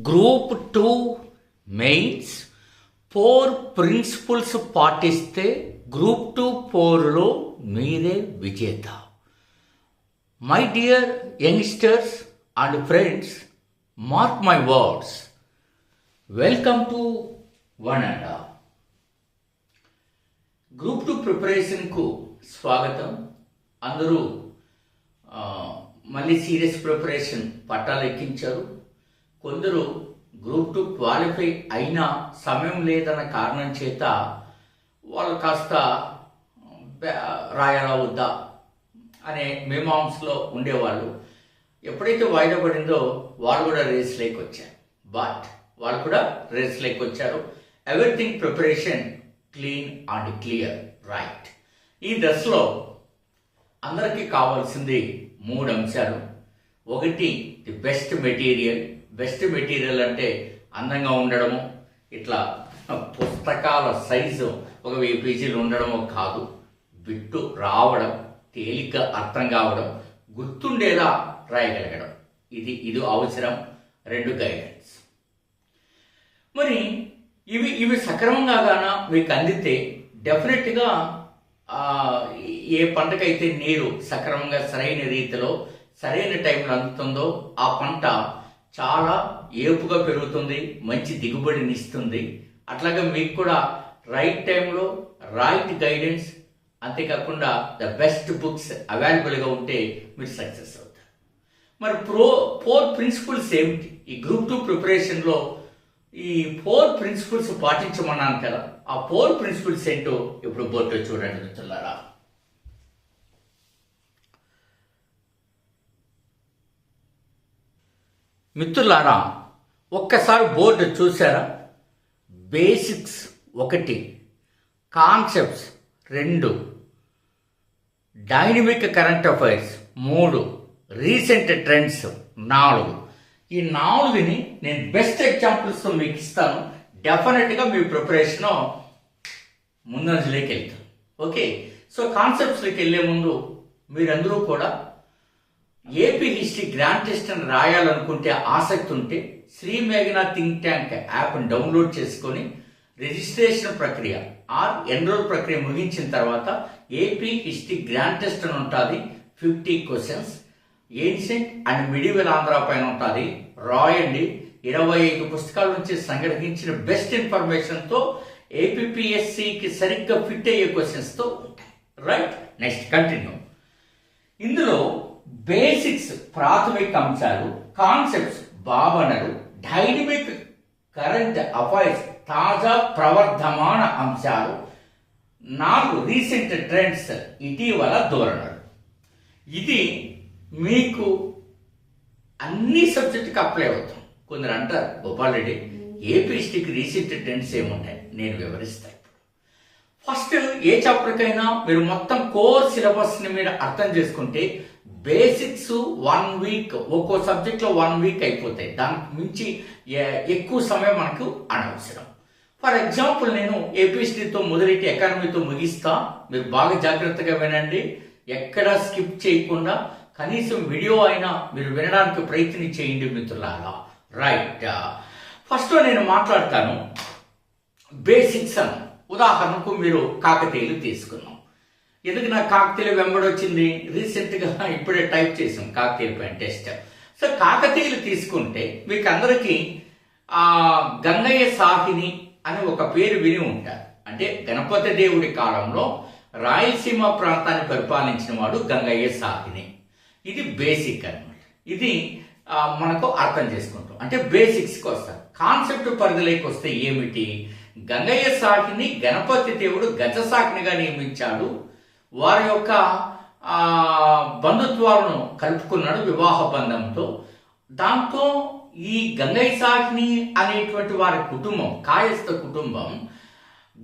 Group 2 mains 4 principles పాటిస్తే group 2 4లో మీరే విజేత. My dear youngsters and friends, mark my words. Welcome to one and all. Group 2 ప్రిపరేషన్కు స్వాగతం. అందరూ మళ్ళీ సీరియస్ ప్రిపరేషన్ పట్టాలెక్కించారు. కొందరు గ్రూప్ 2 క్వాలిఫై అయినా సమయం లేదన్న కారణం చేత వాళ్ళు కాస్త రాయాలా వద్దా అనే మీమాంసలో ఉండేవాళ్ళు. ఎప్పుడైతే వాయిదా పడిందో వాళ్ళు కూడా రేస్లోకి వచ్చారు. వాళ్ళు కూడా రేస్లోకి వచ్చారు. Everything preparation clean and clear, right. ఈ దశలో అందరికీ కావాల్సింది 3 అంశాలు. ఒకటి, the best material. Best material అంటే అందంగా ఉండడము, ఇట్లా పుస్తకాల సైజు ఒక 1000 పేజీలు ఉండడము కాదు, బిట్టు రావడం, తేలిక అర్థం కావడం, గుర్తుండేలా రాయగలగడం. ఇది అవసరం. 2 గైడెన్స్. మరి ఇవి సక్రమంగా గానా మీకు అందితే డెఫినెట్గా ఏ పంటకైతే నీరు సక్రమంగా సరైన రీతిలో సరైన టైంలో అందుతుందో ఆ పంట చాలా ఏపుగా పెరుగుతుంది, మంచి దిగుబడిని ఇస్తుంది. అట్లాగే మీకు కూడా రైట్ టైంలో రైట్ గైడెన్స్, అంతేకాకుండా ద బెస్ట్ బుక్స్ అవైలబుల్గా ఉంటే మీరు సక్సెస్ అవుతారు. మరి 4 ప్రిన్సిపల్స్ ఏమిటి? ఈ గ్రూప్ 2 ప్రిపరేషన్లో ఈ 4 ప్రిన్సిపల్స్ పాటించమన్నాను కదా, ఆ 4 ప్రిన్సిపల్స్ ఏంటో ఇప్పుడు బోర్డులో చూడండి మిత్రులారా. మిత్రులారా, ఒక్కసారి బోర్డు చూసారా? Basics 1, concepts 2, dynamic current affairs 3, recent trends 4. ఈ 4ని నేను బెస్ట్ ఎగ్జాంపుల్స్తో మీకు ఇస్తాను. డెఫినెట్గా మీ ప్రిపరేషన్ ముందంజలోకి వెళ్తాను. ఓకే, సో కాన్సెప్ట్స్లోకి వెళ్ళే ముందు మీరందరూ కూడా ఏపీ హిస్టరీ గ్రాండ్ టెస్ట్ అని రాయాలనుకుంటే, ఆసక్తి ఉంటే శ్రీ మేఘనా థింక్ ట్యాంక్ యాప్ని డౌన్లోడ్ చేసుకొని రిజిస్ట్రేషన్ ప్రక్రియ ఎన్రోల్ ప్రక్రియ ముగించిన తర్వాత ఏపీ హిస్టరీ గ్రాండ్ టెస్ట్ అని ఉంటుంది. 50 questions ancient and medieval Andhra పైన ఉంటుంది. రాయండి. 25 పుస్తకాల నుంచి సంగ్రహించిన బెస్ట్ ఇన్ఫర్మేషన్తో ఏపీపీఎస్సికి సరిగ్గా ఫిట్ అయ్యే క్వశ్చన్స్తో ఉంటాయి. Right, next continue. ఇందులో బేసిక్స్ ప్రాథమిక అంశాలు, కాన్సెప్ట్స్ భావనలు, డైనమిక్ కరెంట్ అఫైర్స్ తాజా ప్రవర్ధమాన అంశాలు, 4 రీసెంట్ ట్రెండ్స్ ఇటీవల ధోరణులు. ఇది మీకు అన్ని సబ్జెక్టుకి అప్లై అవుతాం. కొందరు అంటారు, గోపాల్ రెడ్డి ఏపీ హిస్టరీకి రీసెంట్ ట్రెండ్స్ ఏముంటాయి? నేను వివరిస్తాను. ఫస్ట్, ఏ చాప్టర్కైనా మీరు మొత్తం కోర్ సిలబస్ని మీరు అర్థం చేసుకుంటే బేసిక్స్ 1 వీక్, ఒక్కో సబ్జెక్ట్లో 1 వీక్ అయిపోతాయి. దానికి మించి ఎక్కువ సమయం మనకు అనవసరం. ఫర్ ఎగ్జాంపుల్, నేను ఏపీ హిస్టరీతో మొదలెట్టి ఎకానమీతో ముగిస్తా. మీరు బాగా జాగ్రత్తగా వినండి, ఎక్కడా స్కిప్ చేయకుండా కనీసం వీడియో అయినా మీరు వినడానికి ప్రయత్నం చేయండి మిత్రులారా. రైట్, ఫస్ట్ నేను మాట్లాడతాను బేసిక్స్ అని. ఉదాహరణకు మీరు కాకతీయులు తీసుకున్నాం. ఎందుకు నాకు కాకతీయులు వెంబడొచ్చింది? రీసెంట్గా ఇప్పుడే టైప్ చేసాం కాకతీయుల పైన టెస్ట్. సో కాకతీయులు తీసుకుంటే మీకు అందరికీ గంగయ్య సాహిని అని ఒక పేరు విని ఉంటారు. అంటే గణపతి దేవుడి కాలంలో రాయలసీమ ప్రాంతాన్ని పరిపాలించిన వాడు గంగయ్య సాహిని. ఇది బేసిక్ అన్నమాట. ఇది మనకు అర్థం చేసుకుంటాం. అంటే బేసిక్స్కి వస్తారు. కాన్సెప్ట్ పరిధిలోకి వస్తే ఏమిటి? గంగయ్య సాహిని గణపతి దేవుడు గజసాకినిగా నియమించాడు. వారి యొక్క బంధుత్వాలను కలుపుకున్నాడు వివాహ బంధంతో. దాంతో ఈ గంగయ్య సాహిని అనేటువంటి వారి కుటుంబం, కాయస్థ కుటుంబం,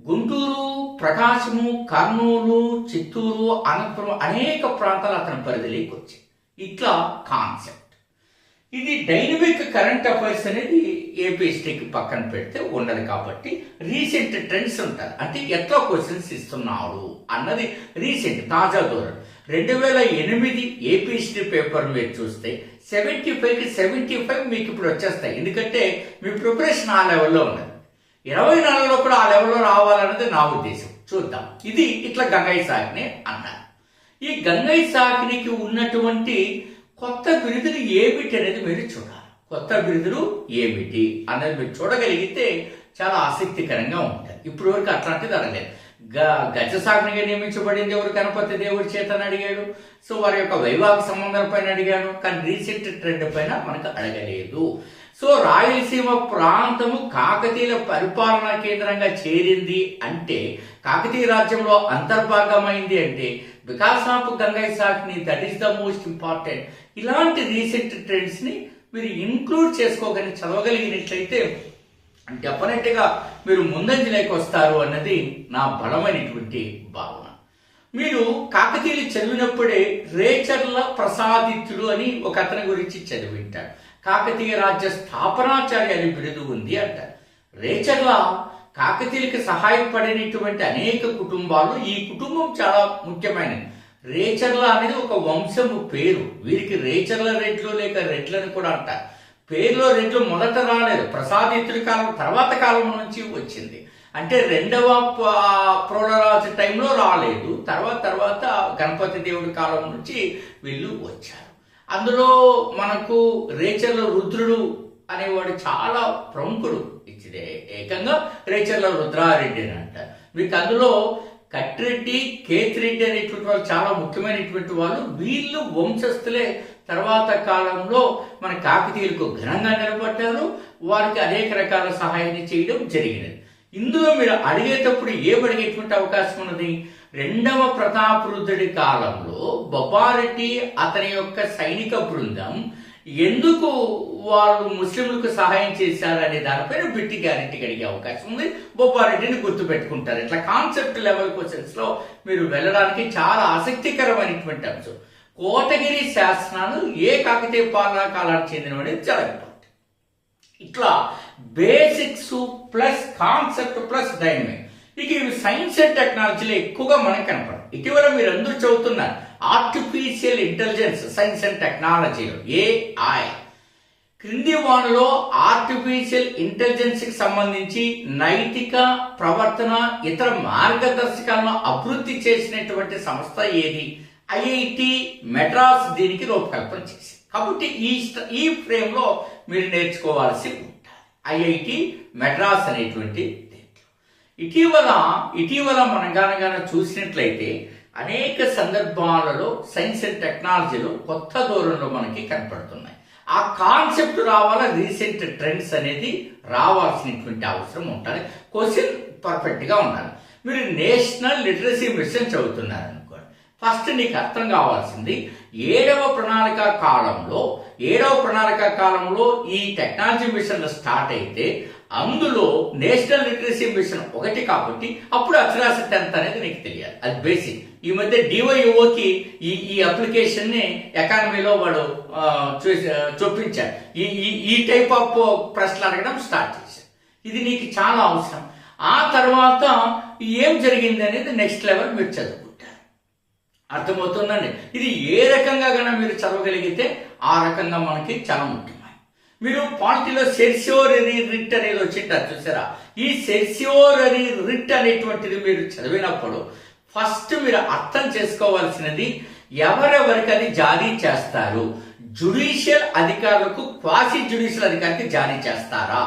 గుంటూరు, ప్రకాశము, కర్నూలు, చిత్తూరు, అనంతపురం అనేక ప్రాంతాలు అతని పరిధిలోకి వచ్చాయి. ఇట్లా కాన్సెప్ట్. ఇది డైనమిక్ కరెంట్ అఫైర్స్ అనేది ఏపీ హిస్టరీకి పక్కన పెడితే ఉండదు. కాబట్టి రీసెంట్ ట్రెండ్స్ ఉంటారు. అంటే ఎట్లా క్వశ్చన్స్ ఇస్తున్నాడు అన్నది రీసెంట్, తాజా ధోరణి. 2008 ఏపీ హిస్టరీ పేపర్ మీరు చూస్తే 75కి 75 మీకు ఇప్పుడు వచ్చేస్తాయి. ఎందుకంటే మీ ప్రిపరేషన్ ఆ లెవెల్లో ఉన్నది. 24లో కూడా ఆ లెవెల్లో రావాలన్నది నా ఉద్దేశం. చూద్దాం. ఇది ఇట్లా గంగయ్య సాకిని అన్నారు. ఈ గంగయ్య సాకినికి ఉన్నటువంటి కొత్త బిరుదులు ఏమిటి అనేది మీరు చూడాలి. కొత్త బిరుదులు ఏమిటి అనేది మీరు చూడగలిగితే చాలా ఆసక్తికరంగా ఉంటుంది. ఇప్పటి వరకు అట్లాంటిది అడగలేదు. గజసాకునిగా నియమించబడింది ఎవరు? గణపతి దేవుడి చేతని అడిగాడు. సో వారి యొక్క వైవాహిక సంబంధాల పైన అడిగాను, కానీ రీసెంట్ ట్రెండ్ పైన మనకు అడగలేదు. సో రాయలసీమ ప్రాంతము కాకతీయుల పరిపాలనా కేంద్రంగా చేరింది అంటే, కాకతీయ రాజ్యంలో అంతర్భాగమైంది అంటే, because of Gangaiah Sakini, that is the most important. ఇలాంటి రీసెంట్ ట్రెండ్స్ ని మీరు ఇంక్లూడ్ చేసుకోగలిగి చదవగలిగినట్లయితే డెఫినెట్ గా మీరు ముందంజలోకి వస్తారు అన్నది నా బలమైనటువంటి భావన. మీరు కాకతీయులు చదివినప్పుడే రేచర్ల ప్రసాదిత్యుడు అని ఒక అతని గురించి చదివింటాడు. కాకతీయ రాజ్య స్థాపనాచార్య అని బిరుదు ఉంది అంటారు. రేచర్ల కాకతీయులకి సహాయపడినటువంటి అనేక కుటుంబాలు, ఈ కుటుంబం చాలా ముఖ్యమైనది. రేచర్ల అనేది ఒక వంశము పేరు. వీరికి రేచర్ల రెడ్లు లేక రెడ్లని కూడా అంటారు. పేరులో రెడ్లు మొదట రాలేదు, ప్రసాదిత్యుడి కాలం తర్వాత కాలం నుంచి వచ్చింది. అంటే రెండవ ప్రోడరాజు టైంలో రాలేదు, తర్వాత గణపతి దేవుడి కాలం నుంచి వీళ్ళు వచ్చారు. అందులో మనకు రేచర్ల రుద్రుడు అనేవాడు చాలా ప్రముఖుడు. ఇచ్చిదే ఏకంగా రేచర్ల రుద్రారెడ్డి అని అంటారు. మీకు అందులో కట్రెడ్డి, కేతిరెడ్డి అనేటువంటి వాళ్ళు చాలా ముఖ్యమైనటువంటి వాళ్ళు. వీళ్ళు వంశస్థులే తర్వాత కాలంలో మన కాకతీయులకు ఘనంగా నిలబడ్డారు. వారికి అనేక రకాల సహాయాన్ని చేయడం జరిగినది. ఇందులో మీరు అడిగేటప్పుడు ఏమడిగేటువంటి అవకాశం ఉన్నది? రెండవ ప్రతాపరుద్రుడి కాలంలో బొబ్బారెడ్డి అతని యొక్క సైనిక బృందం ఎందుకు వాళ్ళు ముస్లింలకు సహాయం చేశారనే దానిపైన బిట్టి గ్యారెంటీ అడిగే అవకాశం ఉంది. బొబ్బారెడ్డిని గుర్తుపెట్టుకుంటారు. ఇట్లా కాన్సెప్ట్ లెవెల్ క్వశ్చన్స్ లో మీరు వెళ్ళడానికి చాలా ఆసక్తికరమైనటువంటి అంశం. కోటగిరి శాసనాలు ఏ కాకతీయ పాలనా కాలానికి చెందినవనేది చాలా ఇంపార్టెంట్. ఇట్లా basics plus concept plus dynamic. ఇక ఇవి సైన్స్ అండ్ టెక్నాలజీలో ఎక్కువగా మనకు కనపడదు. ఇటీవల మీరు అందరూ చదువుతున్నారు ఆర్టిఫిషియల్ ఇంటెలిజెన్స్ సైన్స్ అండ్ టెక్నాలజీలో ఏఐ. క్రింది వానలో ఆర్టిఫిషియల్ ఇంటెలిజెన్స్ కి సంబంధించి నైతిక ప్రవర్తన ఇతర మార్గదర్శకాలను అభివృద్ధి చేసినటువంటి సంస్థ ఏది? ఐఐటి మెడ్రాస్ దీనికి రూపకల్పన చేసింది. కాబట్టి ఈ ఫ్రేమ్ లో మీరు నేర్చుకోవాల్సి ఉంటుంది. ఐఐటి మెడ్రాస్ అనేటువంటి ఇటీవల మనం గనక చూసినట్లయితే అనేక సందర్భాలలో సైన్స్ అండ్ టెక్నాలజీలో కొత్త ధోరణిలో మనకి కనపడుతున్నాయి. ఆ కాన్సెప్ట్ రావాలా, రీసెంట్ ట్రెండ్స్ అనేది రావాల్సినటువంటి అవసరం ఉంటుంది. క్వశ్చన్ పర్ఫెక్ట్ గా ఉండాలి. మీరు నేషనల్ లిటరసీ మిషన్ చదువుతున్నారు అనుకోండి, ఫస్ట్ నీకు అర్థం కావాల్సింది ఏడవ ప్రణాళిక కాలంలో ఈ టెక్నాలజీ మిషన్ స్టార్ట్ అయితే అందులో నేషనల్ లిటరసీ మిషన్ ఒకటి కాబట్టి అప్పుడు అక్షరాస్యత ఎంత అనేది నీకు తెలియాలి. అది బేసిక్. ఈ మధ్య డివైఓకి ఈ అప్లికేషన్ ని ఎకానమీలో వాడు చూపించారు. ఈ టైప్ ఆఫ్ ప్రశ్నలు అడగడం స్టార్ట్ చేశారు. ఇది నీకు చాలా అవసరం. ఆ తర్వాత ఏం జరిగింది అనేది నెక్స్ట్ లెవెల్ మీరు చదువుకుంటారు. అర్థమవుతుందండి. ఇది ఏ రకంగా కన్నా మీరు చదవగలిగితే ఆ రకంగా మనకి చాలా ముఖ్యం. మీరు పాలిటీలో సెర్సియోరరీ రిట్ అనేది వచ్చింటారు చూసారా? ఈ సెర్సియోరరీ రిట్ అనేటువంటిది మీరు చదివినప్పుడు ఫస్ట్ మీరు అర్థం చేసుకోవాల్సినది ఎవరెవరికి అది జారీ చేస్తారు. జ్యుడిషియల్ అధికారులకు, క్వాసి జ్యుడిషియల్ అధికారికి జారీ చేస్తారా?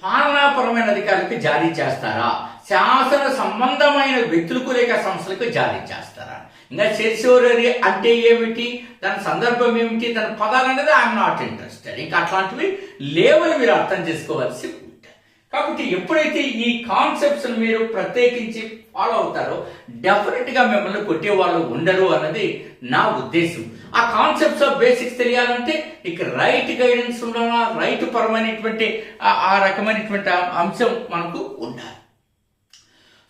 పాలనాపరమైన అధికారులకు జారీ చేస్తారా? శాసన సంబంధమైన వ్యక్తులకు లేక సంస్థలకు జారీ చేస్తారా? ఇంకా సెర్సియోరరీ అంటే ఏమిటి, దాని సందర్భం ఏమిటి, దాని పదాలు అనేది ఐఎమ్ నాట్ ఇంట్రెస్టెడ్. ఇంకా అట్లాంటివి లేవని మీరు అర్థం చేసుకోవాల్సి ఉంటుంది. కాబట్టి ఎప్పుడైతే ఈ కాన్సెప్ట్స్ మీరు ప్రత్యేకించి ఫాలో అవుతారో డెఫినెట్ గా మిమ్మల్ని కొట్టేవాళ్ళు ఉండరు అన్నది నా ఉద్దేశం. ఆ కాన్సెప్ట్స్ ఆఫ్ బేసిక్స్ తెలియాలంటే ఇక రైట్ గైడెన్స్ ఉండాలా, రైట్ పరమైనటువంటి ఆ రకమైనటువంటి అంశం మనకు ఉండాలి.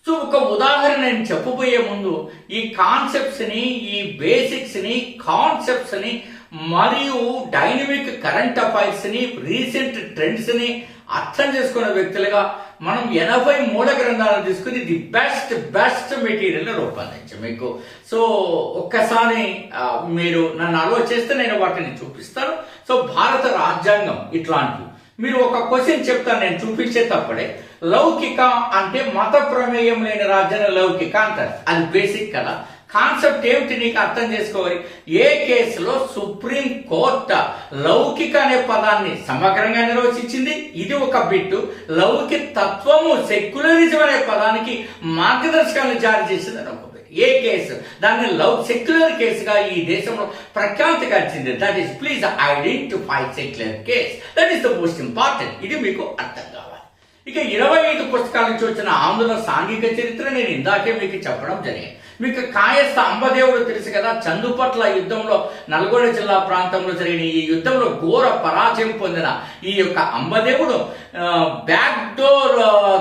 సో ఒక ఉదాహరణ నేను చెప్పబోయే ముందు ఈ కాన్సెప్ట్స్ ని, ఈ బేసిక్స్ ని, కాన్సెప్ట్స్ ని మరియు డైనమిక్ కరెంట్ అఫైర్స్ ని, రీసెంట్ ట్రెండ్స్ ని అర్థం చేసుకున్న వ్యక్తులుగా మనం 80 మూల గ్రంథాలను తీసుకుని ది బెస్ట్ మెటీరియల్ రూపొందించాం మీకు. సో ఒక్కసారి మీరు నన్ను ఆలోచిస్తే నేను వాటిని చూపిస్తాను. సో భారత రాజ్యాంగం ఇట్లాంటివి. మీరు ఒక క్వశ్చన్ చెప్తాను నేను చూపించేటప్పుడే. లౌకిక అంటే మత ప్రమేయం లేని రాజ్యాన్ని లౌకిక అంటారు. అది బేసిక్ కదా. కాన్సెప్ట్ ఏమిటి నీకు అర్థం చేసుకోవాలి. ఏ కేసులో సుప్రీం కోర్టు లౌకిక అనే పదాన్ని సమగ్రంగా నిర్వచించింది. ఇది ఒక బిట్టు. లౌకిక తత్వము, సెక్యులరిజం అనే పదానికి మార్గదర్శకాలను జారీ చేసింది అని ఒక బిట్. ఏ కేసు దాన్ని సెక్యులర్ కేసుగా ఈ దేశంలో ప్రఖ్యాతి గడిచింది. That is please identify secular case. That is the most important. ఇది మీకు అర్థం కావాలి. ఇక 25 పుస్తకాల నుంచి వచ్చిన ఆంధ్రుల సాంఘిక చరిత్ర నేను ఇందాకే మీకు చెప్పడం జరిగింది. మీకు కాయస్థ అంబదేవుడు తెలుసు కదా. చందుపట్ల యుద్ధంలో నల్గొండ జిల్లా ప్రాంతంలో జరిగిన ఈ యుద్ధంలో ఘోర పరాజయం పొందిన ఈ యొక్క అంబదేవుడు బ్యాక్ డోర్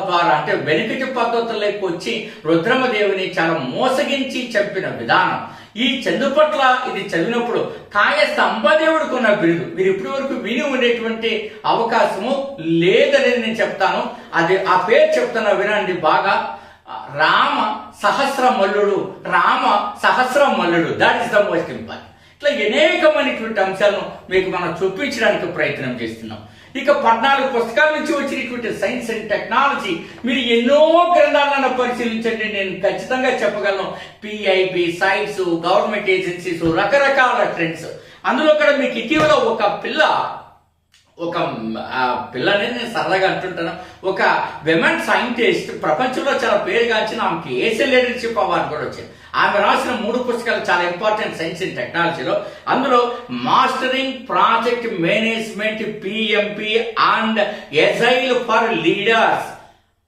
ద్వారా అంటే వెనుకటి పద్ధతుల్లోకి వచ్చి రుద్రమదేవిని చాలా మోసగించి చంపిన విధానం. ఈ చందుపట్ల ఇది చదివినప్పుడు కాయస్థ అంబదేవుడికి ఉన్న బిరుదు మీరు ఇప్పటి వరకు విని ఉండేటువంటి అవకాశము లేదనేది నేను చెప్తాను. అది ఆ పేరు చెప్తున్నా వినండి బాగా. Rama Sahasramalludu, Rama Sahasramalludu. That is the most important. ఇట్లా అనేకమైనటువంటి అంశాలను మీకు మనం చూపించడానికి ప్రయత్నం చేస్తున్నాం. ఇక 14 పుస్తకాల నుంచి వచ్చినటువంటి సైన్స్ అండ్ టెక్నాలజీ మీరు ఎన్నో గ్రంథాలను పరిశీలించండి. నేను ఖచ్చితంగా చెప్పగలను. పిఐబి, సైట్స్, గవర్నమెంట్ ఏజెన్సీస్, రకరకాల ట్రెండ్స్. అందులో కూడా మీకు ఇటీవల ఒక పిల్లని నేను సరదాగా అంటుంటాను. ఒక విమెన్ సైంటిస్ట్ ప్రపంచంలో చాలా పేరుగాంచిన ఆమెకి ఏషియన్ లీడర్షిప్ అవార్డు కూడా వచ్చింది. ఆమె రాసిన 3 పుస్తకాలు చాలా ఇంపార్టెంట్ సైన్స్ అండ్ టెక్నాలజీలో. అందులో mastering project management, PMP and agile for leaders.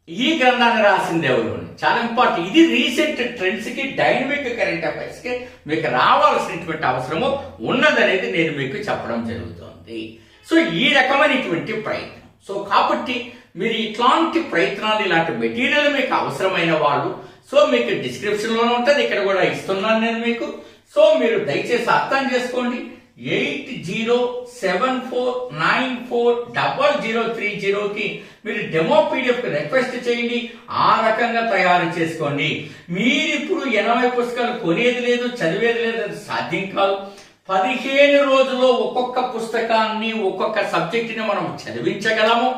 ఈ గ్రంథాన్ని రాసింది ఎవరు? చాలా ఇంపార్టెంట్. ఇది రీసెంట్ ట్రెండ్స్ కి, డైనమిక్ కరెంట్ అఫైర్స్ కి మీకు రావాల్సినటువంటి అవసరము ఉన్నదనేది నేను మీకు చెప్పడం జరుగుతుంది. సో ఈ రకమైనటువంటి ప్రయత్నం. సో కాబట్టి మీరు ఇట్లాంటి ప్రయత్నాలు, ఇలాంటి మెటీరియల్ మీకు అవసరమైన వాళ్ళు సో మీకు డిస్క్రిప్షన్ లోనే ఉంటుంది, ఇక్కడ కూడా ఇస్తున్నాను నేను మీకు. సో మీరు దయచేసి అర్థం చేసుకోండి. 8074940030కి మీరు డెమో పీడిఎఫ్ రిక్వెస్ట్ చేయండి. ఆ రకంగా తయారు చేసుకోండి. మీరు ఇప్పుడు 80 పుస్తకాలు కొనేది లేదు, చదివేది లేదు, అది సాధ్యం కాదు. 15 రోజుల్లో ఒక్కొక్క పుస్తకాన్ని, ఒక్కొక్క సబ్జెక్టుని మనం చదివించగలము.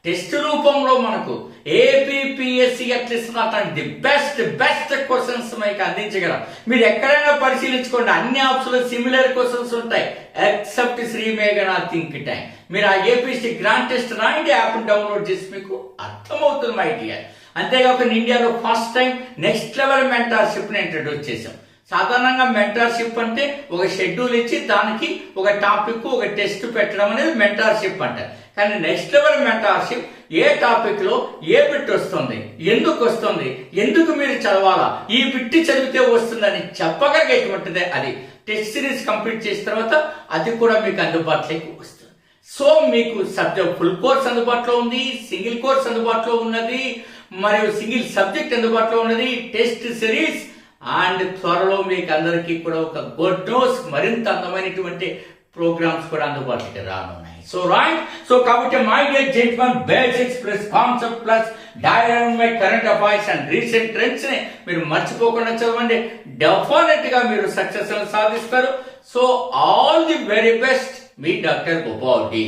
టెస్ట్ రూపంలో మనకు ఏపీపీఎస్సీ అట్లాంటి బెస్ట్ క్వశ్చన్స్ మీకు అందించగలం. మీరు ఎక్కడైనా పరిశీలించుకోండి, అన్ని ఆప్షన్లు సిమిలర్ క్వశ్చన్స్ ఉంటాయి ఎక్సెప్ట్ శ్రీ మేఘనా థింక్ టైం. మీరు ఆ ఏపీఎస్సీ గ్రాండ్ టెస్ట్ రాయండి, యాప్ డౌన్లోడ్ చేసి మీకు అర్థమవుతుంది మై డియర్. అంతేకాకుండా ఇండియాలో first time next level mentorship ని ఇంట్రడ్యూస్ చేశాం. సాధారణంగా మెంటార్షిప్ అంటే ఒక షెడ్యూల్ ఇచ్చి దానికి ఒక టాపిక్, ఒక టెస్ట్ పెట్టడం అనేది మెంటార్షిప్ అంటారు. కానీ నెక్స్ట్ లెవెల్ మెంటార్షిప్ ఏ టాపిక్ లో ఏ బిట్ వస్తుంది, ఎందుకు వస్తుంది, ఎందుకు మీరు చదవాలా, ఈ బిట్ చదివితే వస్తుందని చెప్పగలిగేటువంటిదే. అది టెస్ట్ సిరీస్ కంప్లీట్ చేసిన తర్వాత అది కూడా మీకు అందుబాటులోకి వస్తుంది. సో మీకు సబ్జెక్ట్ ఫుల్ కోర్స్ అందుబాటులో ఉంది, సింగిల్ కోర్స్ అందుబాటులో ఉన్నది, మరియు సింగిల్ సబ్జెక్ట్ అందుబాటులో ఉన్నది, టెస్ట్ సిరీస్ అండ్ త్వరలో మీకు అందరికీ కూడా ఒక గుడ్ న్యూస్, మరింత అందమైనటువంటి ప్రోగ్రామ్స్ కూడా అందుబాటులోకి రానున్నాయి. So right. సో కాబట్టి my dear gentlemen, basics plus concept plus dynamic current affairs and recent trends ని మీరు మర్చిపోకుండా చదవండి. డెఫినెట్ గా మీరు సక్సెస్ సాధిస్తారు. So all the very best, మీ డాక్టర్ గోపాల్ డి.